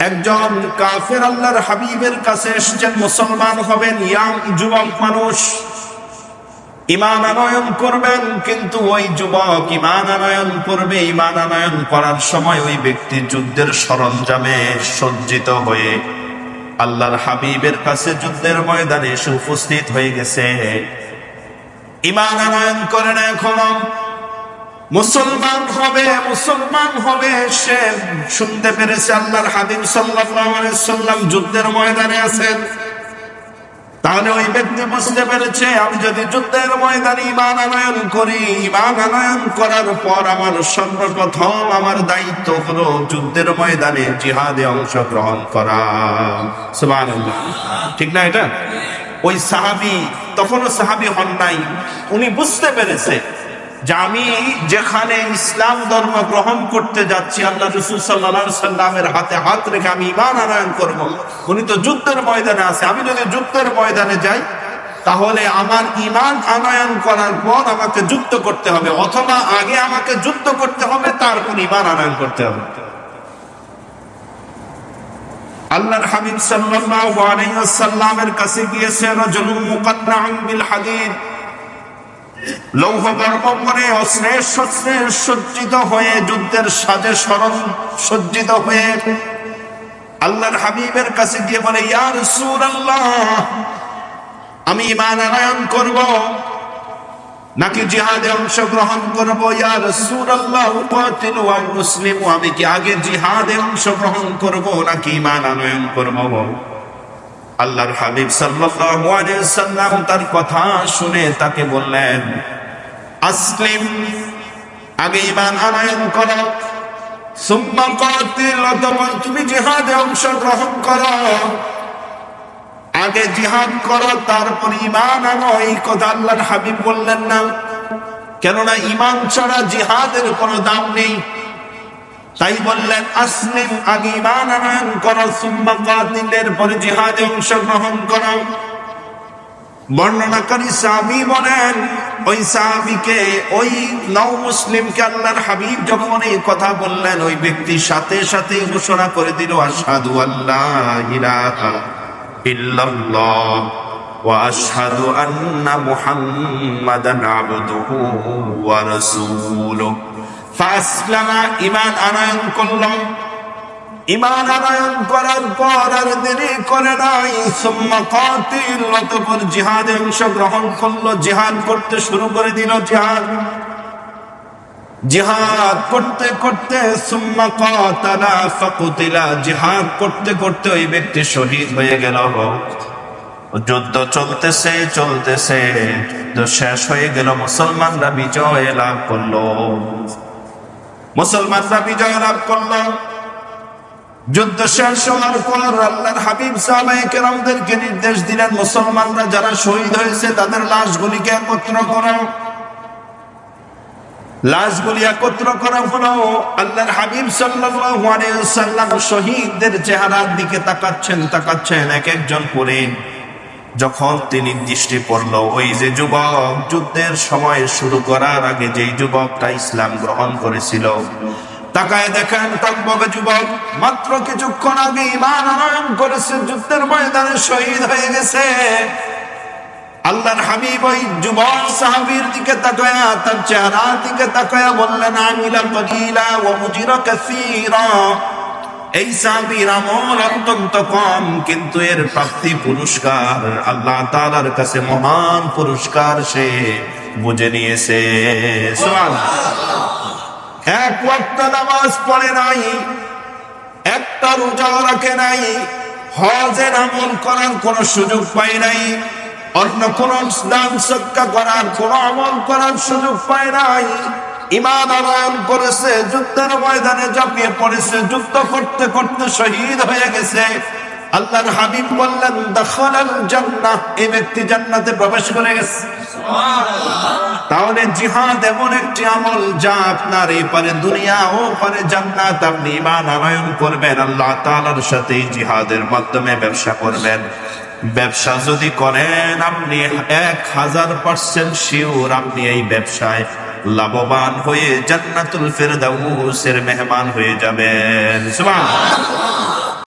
একজন কাফের আল্লাহর হাবিবের কাছে এসেছেন, মুসলমান হবেন, ইয়াং যুবক মানুষ, ঈমান আনয়ন করবেন। কিন্তু ওই যুবক ঈমান আনয়ন করবে, ঈমান আনয়ন করার সময় ওই ব্যক্তি যুদ্ধের সরঞ্জামে সজ্জিত হয়ে আল্লাহর হাবিবের কাছে যুদ্ধের ময়দানে এসে উপস্থিত হয়ে গেছে। ঈমান আনয়ন করে না, এখনো মুসলমান হবে সে শুনতে পেরেছে আল্লাহর হাবিব সাল্লাল্লাহু আলাইহি সাল্লাম যুদ্ধের ময়দানে আছেন। তাহলে ওই ব্যক্তি বুঝতে পেরেছে, আমি যদি যুদ্ধের ময়দানে ঈমান আনয়ন করি, ঈমান আনয়ন করার পর আমার সর্বপ্রথম আমার দায়িত্ব হলো যুদ্ধের ময়দানে জিহাদে অংশগ্রহণ করা। সুবহানাল্লাহ, ঠিক না? এটা ওই সাহাবী তখনও সাহাবী হন নাই, উনি বুঝতে পেরেছে যে আমি যেখানে ইসলাম ধর্ম গ্রহণ করতে যাচ্ছি, আল্লাহ রাসূল সাল্লাল্লাহু আলাইহি সাল্লামের হাতে হাত রেখে আমি ঈমান আনয়ন করব। উনি তো যুদ্ধের ময়দানে আছে, আমি যদি যুদ্ধের ময়দানে যাই তাহলে আমার ঈমান আনয়ন করার পর আমাকে যুদ্ধ করতে হবে, অথবা আগে আমাকে যুদ্ধ করতে হবে তারপর ঈমান আনয়ন করতে হবে। আল্লাহর হাবিব সাল্লাল্লাহু আলাইহি ওয়াসাল্লামের কাছে গিয়েছে রাজুলুন মুকান্নাউন বিল হাদিদ, লৌহ বর্ম করে অস্ত্রের শস্ত্রে সজ্জিত হয়ে, যুদ্ধের সাজে সজ্জিত হয়ে আল্লাহর হাবিবের কাছে গিয়ে বলে, ইয়া রাসূলুল্লাহ, আমি ঈমান আনয়ন করব নাকি জিহাদে অংশগ্রহণ করব? ইয়া রাসূলুল্লাহ, উকাতিলু ওয়া মুসলিমু, আমি কি আগে জিহাদে অংশগ্রহণ করব নাকি ঈমান আনয়ন করব? আল্লাহর হাবিব সাল্লাল্লাহু আলাইহি ওয়াসাল্লাম তার কথা শুনে তাকে বললেন, আসলিম, আগে ঈমান আনয়ন করো, সুম্মা কাতিল, অতঃপর তুমি জিহাদে অংশগ্রহণ করো। আগে জিহাদ করো তারপর ঈমান আনো, এই কথা আল্লাহর হাবিব বললেন না, কেননা ঈমান ছাড়া জিহাদের কোনো দাম নেই। তাই বললেন আসলিম, আগে ঈমান আনয়ন করো, সুম্মা কাতিল, এরপরে জিহাদে অংশগ্রহণ করো। বর্ণনাকারী সাহাবী বলেন, ওই সাহাবীকে, ওই নও মুসলিমকে আল্লাহর হাবিব যখন এই কথা বললেন, ওই ব্যক্তি সাথে সাথে ঘোষণা করে দিল, আশহাদু আল্লা ইলাহা ইল্লাল্লাহ ওয়া আশহাদু আন্না মুহাম্মাদান আবদুহু ওয়া রাসূলুহু। ফাসলামা, ঈমান আনয়ন করল। ঈমান আনয়ন করার পর আর দেরি করে নাই, সুম্মা কাতিল, অতঃপর জিহাদে অংশগ্রহণ করলো, জিহাদ করতে শুরু করে দিল। জিহাদ করতে করতে, সুম্মা কাতালা ফাকুতিলা, জিহাদ করতে করতে ওই ব্যক্তি শহীদ হয়ে গেল। যুদ্ধ চলতেছে যুদ্ধ শেষ হয়ে গেল, মুসলমানরা বিজয় লাভ করলো। যুদ্ধ শেষ হওয়ার পর আল্লাহর হাবিব সাহাবায়ে কেরামদেরকে নির্দেশ দিলেন, মুসলমানরা যারা শহীদ হয়েছে তাদের লাশগুলিকে একত্র করো। লাশগুলি একত্র করা হলো। আল্লাহর হাবিব সাল্লাল্লাহু আলাইহি ওয়াসাল্লাম শহীদদের চেহারার দিকে তাকাচ্ছেন এক একজন করে। যখন তিনি দৃষ্টি পড়ল, ওই যে যুবক যুদ্ধের সময় শুরু করার আগে যে যুবকটা ইসলাম গ্রহণ করেছিল, তাকায় দেখেন তকবকে যুবক মাত্র কিছুক্ষণ আগে ঈমান আনয়ন করেছে, যুদ্ধের ময়দানে শহীদ হয়ে গেছে। আল্লাহর হাবিব ওই যুবক সাহাবীর দিকে তাকায়া, তার চেহারার দিকে তাকায়া বললেন, আমিলা কলিলা ওয়া মুজিরা কাসীরা, এই সাহাবীর আমল অত্যন্ত কম, কিন্তু এর প্রাপ্তি পুরস্কার আল্লাহ তাআলার কাছে মহান পুরস্কার সে বুঝে নিয়েছে। সুবহানাল্লাহ। এক ওয়াক্ত নামাজ পড়ে নাই, একটা রোজা রাখে নাই, হজের আমল করার কোন সুযোগ পায় নাই, অন্য কোন দান সদকা করার কোন আমল করার সুযোগ পায় নাই। ঈমান আনয়ন করেছে, যুদ্ধের ময়দানে ঝাঁপিয়ে পড়েছে, যুদ্ধ করতে করতে শহীদ হয়ে গেছে। আল্লাহর হাবিব বললেন, দাখালাল জান্নাহ, এই ব্যক্তি জান্নাতে প্রবেশ করে গেছে। তাহলে জিহাদ এমন একটি আমল যা আপনার এপারে দুনিয়া ও পারে জান্নাত। আপনি ঈমান আনয়ন করবেন, আল্লাহ তাআলার সাথে জিহাদের মাধ্যমে ব্যবসা করবেন। ব্যবসা যদি করেন, আপনি 1000% শিওর আপনি এই ব্যবসায় লাভবান হয়ে জান্নাতুল ফেরদাউসের মেহমান হয়ে যাবেন। সুবহানাল্লাহ।